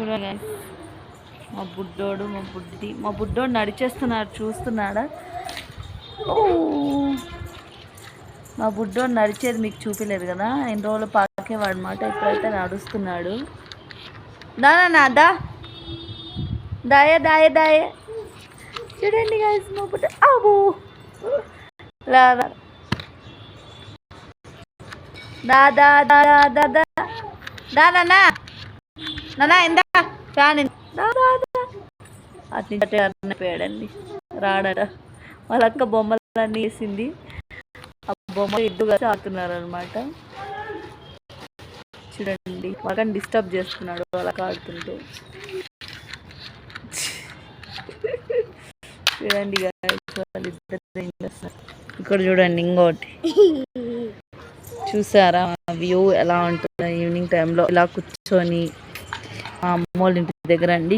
చూడండి మా బుడ్డోడు మా బుడ్డోడు నడిచేస్తున్నాడు, చూస్తున్నాడా? ఓ మా బుడ్డోడు నడిచేది మీకు చూపించలేదు కదా, ఎన్ని రోజులు పాకేవాడు అనమాట. ఇప్పుడైతే నడుస్తున్నాడు. దానా దాయే దాయే దాయే చూడండి గైస్ మా బుడ్డ. అబ్బో రా దా దా దా దా దా దా నానా ఇందా రాని అటు పోయాడండి, రాడట. వాళ్ళ అక్క బొమ్మలన్నీ వేసింది, ఆ బొమ్మ ఇద్దరు కలిసి ఆడుతున్నారు అనమాట. చూడండి వాళ్ళని డిస్టర్బ్ చేస్తున్నాడు వాళ్ళకి ఆడుతుంటే. చూడండి ఇక్కడ చూడండి ఇంకోటి చూసారా వ్యూ ఎలా ఉంటుందో ఈవినింగ్ టైంలో ఇలా కూర్చొని. మా అమ్మ వాళ్ళ ఇంటి దగ్గర అండి,